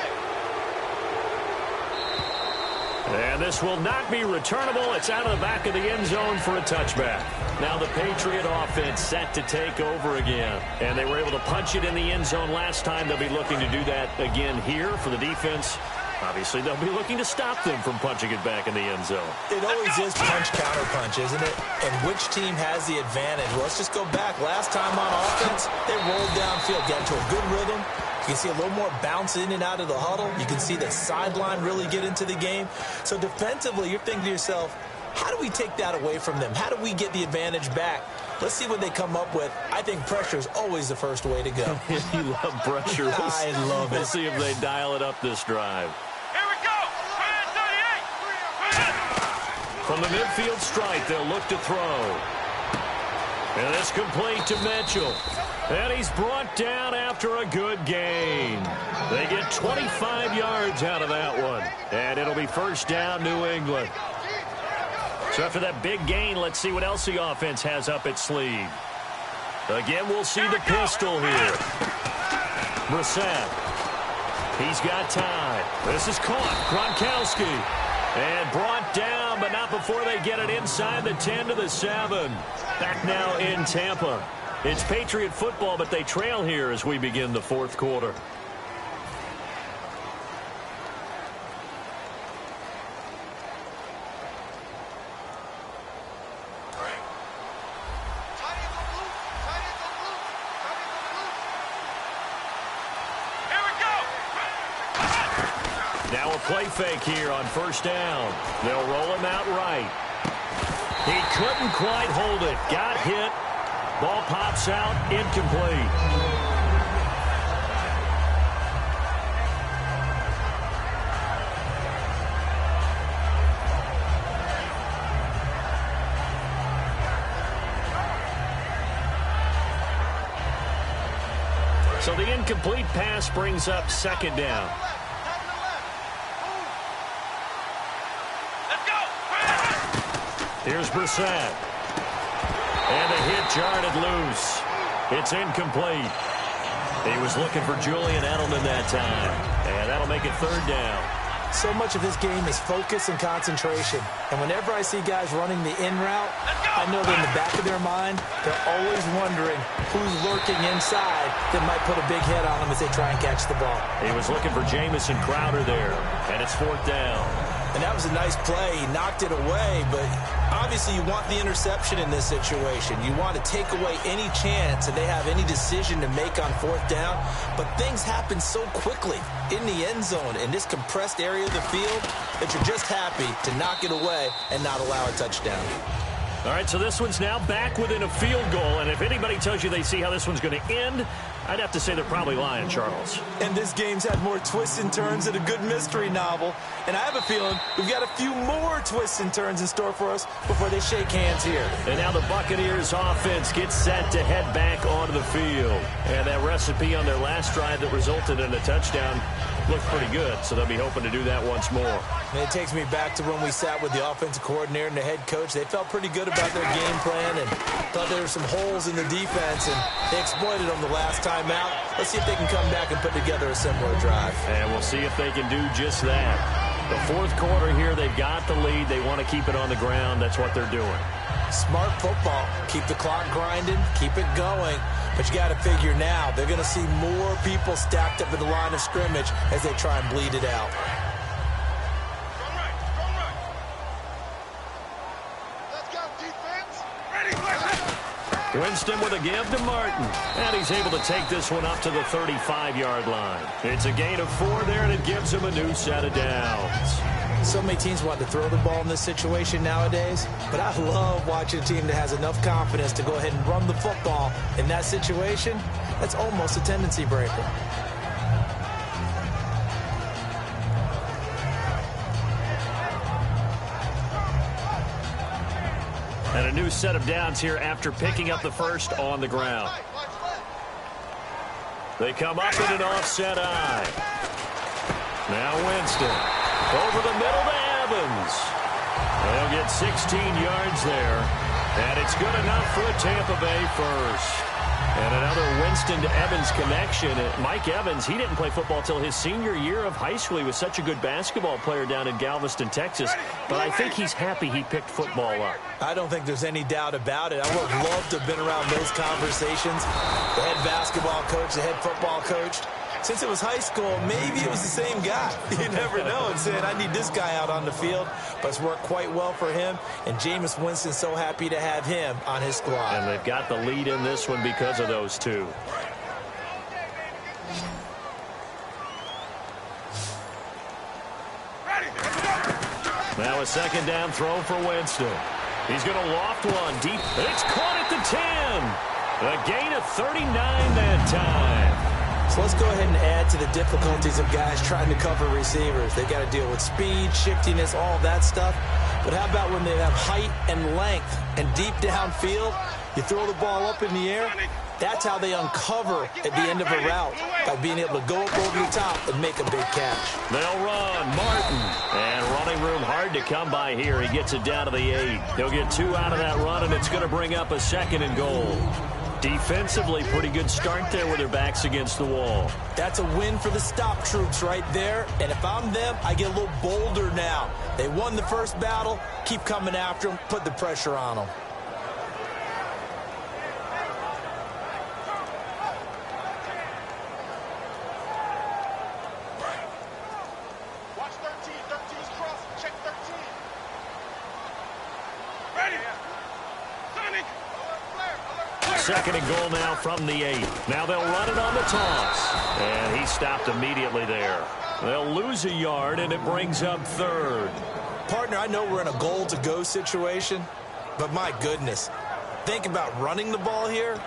[SPEAKER 3] And this will not be returnable. It's out of the back of the end zone for a touchback. Now the Patriot offense set to take over again. And they were able to punch it in the end zone last time. They'll be looking to do that again here for the defense. Obviously, they'll be looking to stop them from punching it back in the end zone.
[SPEAKER 4] It always is punch-counter-punch, isn't it? And which team has the advantage? Well, let's just go back. Last time on offense, they rolled downfield, got into a good rhythm, You can see a little more bounce in and out of the huddle. You can see the sideline really get into the game. So defensively, you're thinking to yourself, how do we take that away from them? How do we get the advantage back? Let's see what they come up with. I think pressure is always the first way to go.
[SPEAKER 3] You love pressure.
[SPEAKER 4] I love it.
[SPEAKER 3] We'll see if they dial it up this drive.
[SPEAKER 5] Here we go. 38.
[SPEAKER 3] From the midfield strike, they'll look to throw. And it's complete to Mitchell. And he's brought down after a good gain. They get 25 yards out of that one. And it'll be first down, New England. So after that big gain, let's see what else the offense has up its sleeve. Again, we'll see the pistol here. Brissett. He's got time. This is caught. Gronkowski. And brought down, but not before they get it inside the 10 to the 7. Back now in Tampa. It's Patriot football, but they trail here as we begin the fourth quarter. Now a play fake here on first down. They'll roll him out right. He couldn't quite hold it. Got hit. Ball pops out. Incomplete. So the incomplete pass brings up second down. Here's Brissett. And the hit jarred loose. It's incomplete. He was looking for Julian Edelman that time. And that'll make it third down.
[SPEAKER 4] So much of this game is focus and concentration. And whenever I see guys running the in route, I know that in the back of their mind, they're always wondering who's lurking inside that might put a big hit on them as they try and catch the ball.
[SPEAKER 3] He was looking for Jamison Crowder there. And it's fourth down.
[SPEAKER 4] And that was a nice play. He knocked it away, but obviously you want the interception in this situation. You want to take away any chance that they have any decision to make on fourth down. But things happen so quickly in the end zone in this compressed area of the field that you're just happy to knock it away and not allow a touchdown.
[SPEAKER 3] All right, so this one's now back within a field goal. And if anybody tells you they see how this one's going to end, I'd have to say they're probably lying, Charles.
[SPEAKER 4] And this game's had more twists and turns than a good mystery novel. And I have a feeling we've got a few more twists and turns in store for us before they shake hands here.
[SPEAKER 3] And now the Buccaneers offense gets set to head back onto the field. And that recipe on their last drive that resulted in a touchdown looked pretty good, so they'll be hoping to do that once more.
[SPEAKER 4] And it takes me back to when we sat with the offensive coordinator and the head coach. They felt pretty good about their game plan and thought there were some holes in the defense, and they exploited them the last time out. Let's see if they can come back and put together a similar drive.
[SPEAKER 3] And we'll see if they can do just that. The fourth quarter here, they've got the lead. They want to keep it on the ground. That's what they're doing.
[SPEAKER 4] Smart football. Keep the clock grinding. Keep it going. But you got to figure now, they're going to see more people stacked up at the line of scrimmage as they try and bleed it out.
[SPEAKER 5] Let's go, defense. Ready,
[SPEAKER 3] Winston with a give to Martin. And he's able to take this one up to the 35-yard line. It's a gain of 4 there, and it gives him a new set of downs.
[SPEAKER 4] So many teams want to throw the ball in this situation nowadays, but I love watching a team that has enough confidence to go ahead and run the football. In that situation, that's almost a tendency breaker.
[SPEAKER 3] And a new set of downs here after picking up the first on the ground. They come up in an offset eye. Now Winston. Over the middle to Evans. They'll get 16 yards there. And it's good enough for a Tampa Bay first. And another Winston to Evans connection. Mike Evans, he didn't play football until his senior year of high school. He was such a good basketball player down in Galveston, Texas. But I think he's happy he picked football up.
[SPEAKER 4] I don't think there's any doubt about it. I would love to have been around those conversations. The head basketball coach, the head football coach. Since it was high school, maybe it was the same guy. You never know. And saying, I need this guy out on the field. But it's worked quite well for him. And Jameis Winston's so happy to have him on his squad.
[SPEAKER 3] And they've got the lead in this one because of those two. a second down throw for Winston. He's going to loft one deep. It's caught at the 10. A gain of 39 that time.
[SPEAKER 4] So let's go ahead and add to the difficulties of guys trying to cover receivers. They got to deal with speed, shiftiness, all that stuff. But how about when they have height and length and deep downfield? You throw the ball up in the air. That's how they uncover at the end of a route, by being able to go up over the top and make a big catch.
[SPEAKER 3] They'll run. Martin. And running room hard to come by here. He gets it down to the 8. He'll get 2 out of that run, and it's going to bring up a 2nd and goal. Defensively, pretty good start there with their backs against the wall.
[SPEAKER 4] That's a win for the stop troops right there. And if I'm them, I get a little bolder now. They won the first battle. Keep coming after them. Put the pressure on them.
[SPEAKER 3] Second and goal now from the 8. Now they'll run it on the toss. And he stopped immediately there. They'll lose a yard, and it brings up 3rd.
[SPEAKER 4] Partner, I know we're in a goal-to-go situation, but my goodness. Think about running the ball here.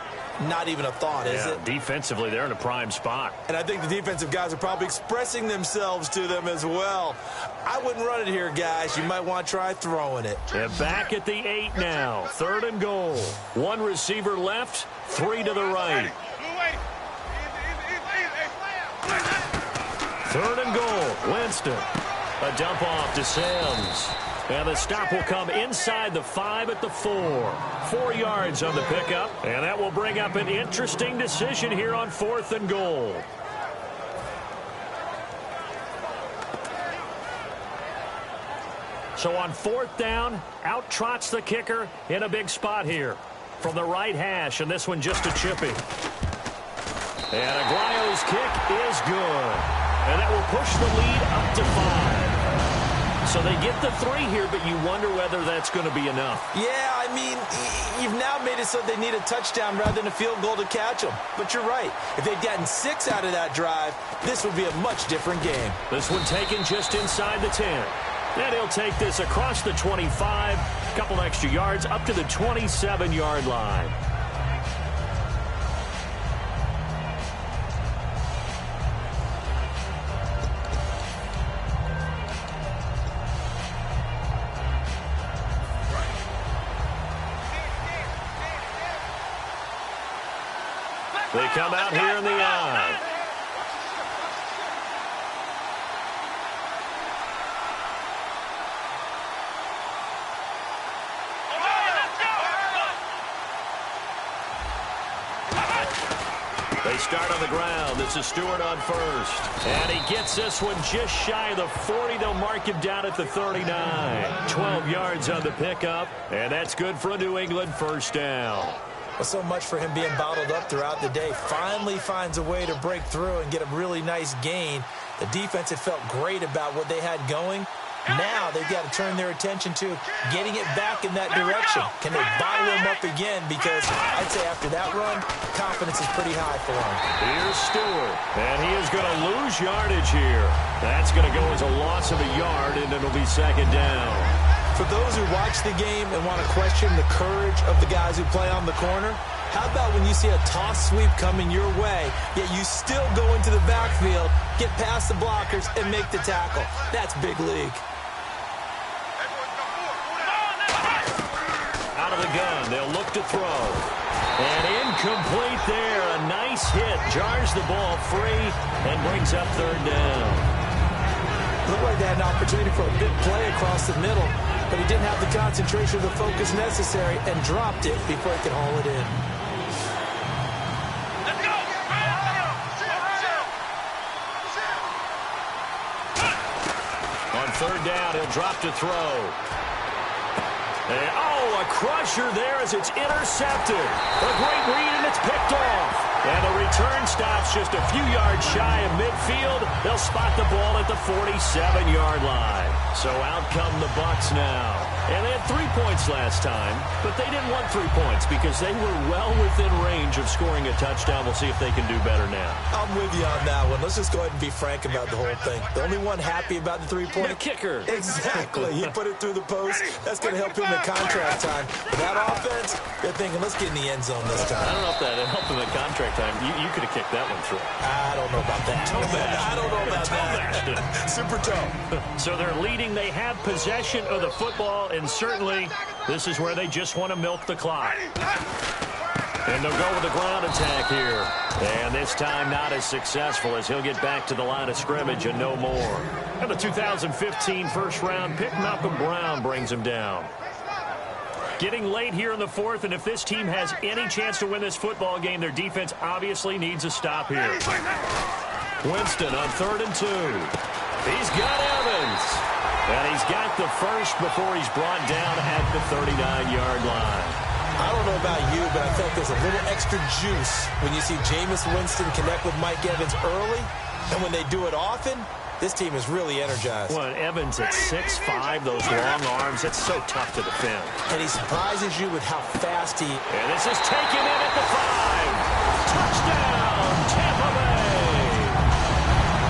[SPEAKER 4] Not even a thought, is it?
[SPEAKER 3] Defensively, they're in a prime spot.
[SPEAKER 4] And I think the defensive guys are probably expressing themselves to them as well. I wouldn't run it here, guys. You might want to try throwing it.
[SPEAKER 3] They're back at the 8 now. 3rd and goal. 1 receiver left, 3 to the right. 3rd and goal. Winston. A dump off to Sims. And the stop will come inside the 5 at the 4. 4 yards on the pickup. And that will bring up an interesting decision here on 4th and goal. So on 4th down, out trots the kicker in a big spot here. From the right hash, and this one just a chippy. And Aguayo's kick is good. And that will push the lead up to 5. So they get the 3 here, but you wonder whether that's going to be enough.
[SPEAKER 4] Yeah, I mean, you've now made it so they need a touchdown rather than a field goal to catch them. But you're right. If they'd gotten 6 out of that drive, this would be a much different game.
[SPEAKER 3] This one taken just inside the 10. And he'll take this across the 25, a couple extra yards up to the 27-yard line. They come out here in the eye. They start on the ground. This is Stewart on first. And he gets this one just shy of the 40. They'll mark him down at the 39. 12 yards on the pickup. And that's good for a New England first down.
[SPEAKER 4] Well, so much for him being bottled up throughout the day. Finally finds a way to break through and get a really nice gain. The defense had felt great about what they had going. Now they've got to turn their attention to getting it back in that direction. Can they bottle him up again? Because I'd say after that run, confidence is pretty high for him.
[SPEAKER 3] Here's Stewart, and he is going to lose yardage here. That's going to go as a loss of a yard, and it'll be second down.
[SPEAKER 4] For those who watch the game and want to question the courage of the guys who play on the corner, how about when you see a toss sweep coming your way, yet you still go into the backfield, get past the blockers, and make the tackle? That's big league.
[SPEAKER 3] Out of the gun, they'll look to throw. And incomplete there. A nice hit. Jars the ball free and brings up third down.
[SPEAKER 4] Looked like they had an opportunity for a big play across the middle, but he didn't have the concentration or the focus necessary and dropped it before he could haul it in.
[SPEAKER 3] On third down, he'll drop to throw. And, a crusher there as it's intercepted. A great read, and it's picked off. And the return stops just a few yards shy of midfield. They'll spot the ball at the 47-yard line. So out come the Bucs now. And they had 3 points last time, but they didn't want 3 points because they were well within range of scoring a touchdown. We'll see if they can do better now.
[SPEAKER 4] I'm with you on that one. Let's just go ahead and be frank about the whole thing. The only one happy about the 3-point?
[SPEAKER 3] The kicker.
[SPEAKER 4] Exactly. He put it through the post. That's going to help him in contract time. But that offense, they're thinking, let's get in the end zone this time.
[SPEAKER 3] I don't know if that helped him in contract time. You could have kicked that one through.
[SPEAKER 4] I don't know about that. I don't know about that. Super toe.
[SPEAKER 3] So they're leading. They have possession of the football, and certainly this is where they just want to milk the clock. And they'll go with the ground attack here. And this time not as successful as he'll get back to the line of scrimmage and no more. And the 2015 first-round pick, Malcolm Brown, brings him down. Getting late here in the fourth, and if this team has any chance to win this football game, their defense obviously needs a stop here. Winston on 3rd and 2. He's got Evans. And he's got the first before he's brought down at the 39-yard line.
[SPEAKER 4] I don't know about you, but I feel like there's a little extra juice when you see Jameis Winston connect with Mike Evans early, and when they do it often, this team is really energized.
[SPEAKER 3] Well, Evans at 6'5", those long arms, it's so tough to defend.
[SPEAKER 4] And he surprises you with how fast he...
[SPEAKER 3] And this is taken in at the 5. Touchdown, Tampa Bay.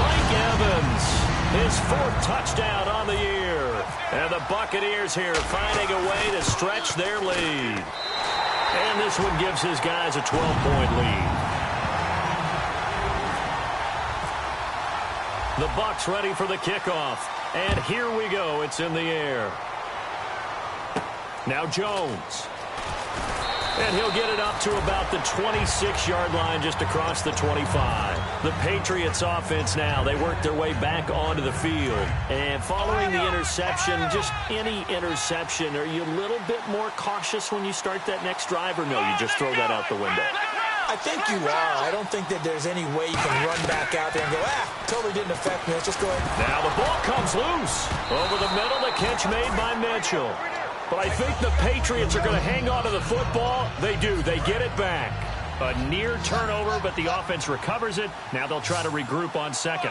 [SPEAKER 3] Mike Evans, his 4th touchdown on the year. And the Buccaneers here finding a way to stretch their lead. And this one gives his guys a 12-point lead. The Bucs ready for the kickoff. And here we go. It's in the air. Now Jones. And he'll get it up to about the 26-yard line just across the 25. The Patriots offense now, they work their way back onto the field. And following the interception, just any interception, are you a little bit more cautious when you start that next drive, or no, you just throw that out the window?
[SPEAKER 4] I think you are. I don't think that there's any way you can run back out there and go, totally didn't affect me. Let's just go ahead.
[SPEAKER 3] Now the ball comes loose. Over the middle, the catch made by Mitchell. But I think the Patriots are going to hang on to the football. They do. They get it back. A near turnover, but the offense recovers it. Now they'll try to regroup on second.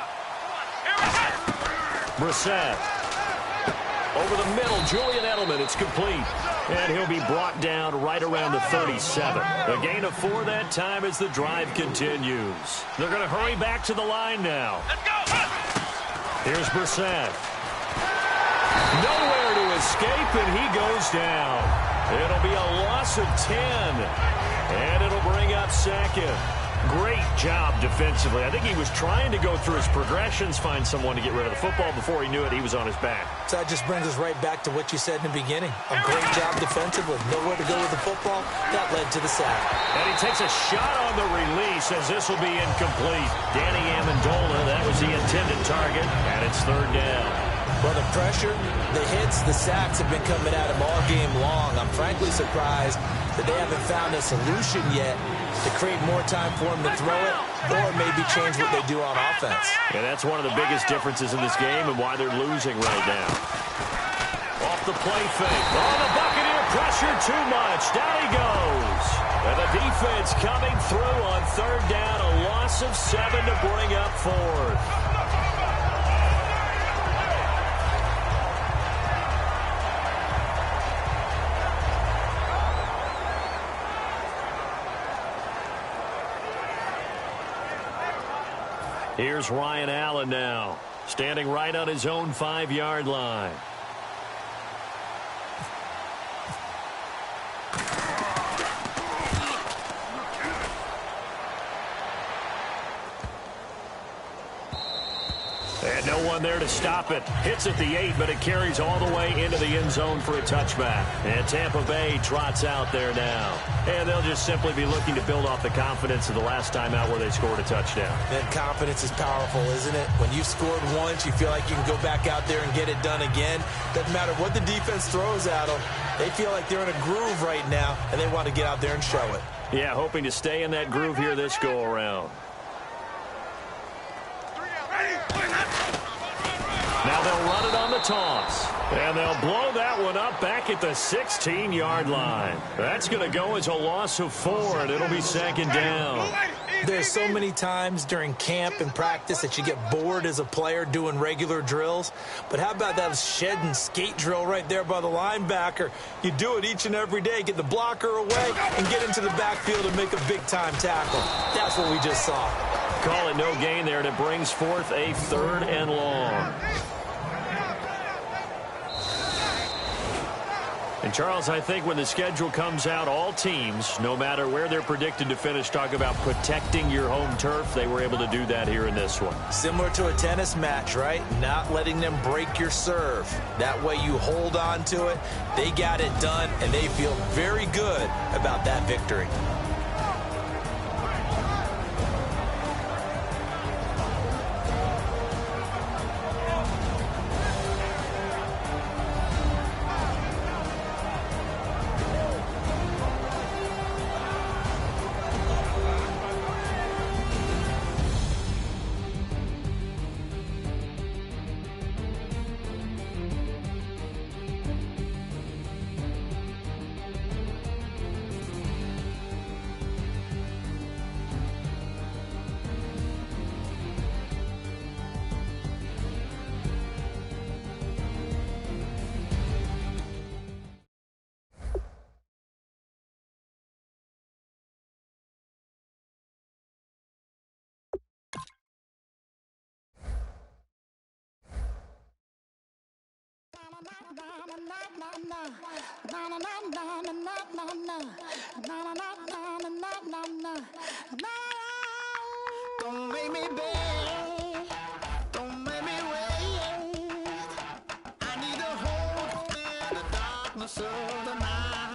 [SPEAKER 3] Brissett. Over the middle, Julian Edelman. It's complete. And he'll be brought down right around the 37. A gain of 4 that time as the drive continues. They're going to hurry back to the line now.
[SPEAKER 5] Let's go.
[SPEAKER 3] Here's Brissett. Nowhere to escape, and he goes down. It'll be a loss of 10, and it'll bring up second. Great job defensively. I think he was trying to go through his progressions, find someone to get rid of the football. Before he knew it, he was on his back.
[SPEAKER 4] So that just brings us right back to what you said in the beginning. A great job defensively. Nowhere to go with the football. That led to the sack.
[SPEAKER 3] And he takes a shot on the release as this will be incomplete. Danny Amendola, that was the intended target, and it's 3rd down.
[SPEAKER 4] Well, the pressure, the hits, the sacks have been coming at him all game long. I'm frankly surprised that they haven't found a solution yet to create more time for him to throw it or maybe change what they do on offense.
[SPEAKER 3] And that's one of the biggest differences in this game and why they're losing right now. Off the play fake. Oh, the Buccaneer pressure too much. Down he goes. And the defense coming through on 3rd down. A loss of 7 to bring up 4th. Here's Ryan Allen now, standing right on his own 5-yard line. And no one there to stop it. Hits at the 8, but it carries all the way into the end zone for a touchback. And Tampa Bay trots out there now. And they'll just simply be looking to build off the confidence of the last time out where they scored a touchdown.
[SPEAKER 4] That confidence is powerful, isn't it? When you've scored once, you feel like you can go back out there and get it done again. Doesn't matter what the defense throws at them. They feel like they're in a groove right now, and they want to get out there and show it.
[SPEAKER 3] Yeah, hoping to stay in that groove here this go-around. Now they'll run it on the toss. And they'll blow that one up back at the 16-yard line. That's going to go as a loss of 4, and it'll be second down.
[SPEAKER 4] There's so many times during camp and practice that you get bored as a player doing regular drills. But how about that shed and skate drill right there by the linebacker? You do it each and every day. Get the blocker away and get into the backfield and make a big-time tackle. That's what we just saw.
[SPEAKER 3] Call it no gain there, and it brings forth a 3rd and long. And, Charles, I think when the schedule comes out, all teams, no matter where they're predicted to finish, talk about protecting your home turf. They were able to do that here in this one.
[SPEAKER 4] Similar to a tennis match, right? Not letting them break your serve. That way you hold on to it. They got it done, and they feel very good about that victory.
[SPEAKER 6] Don't make me beg, don't make me wait. I need a hope in the darkness of the night.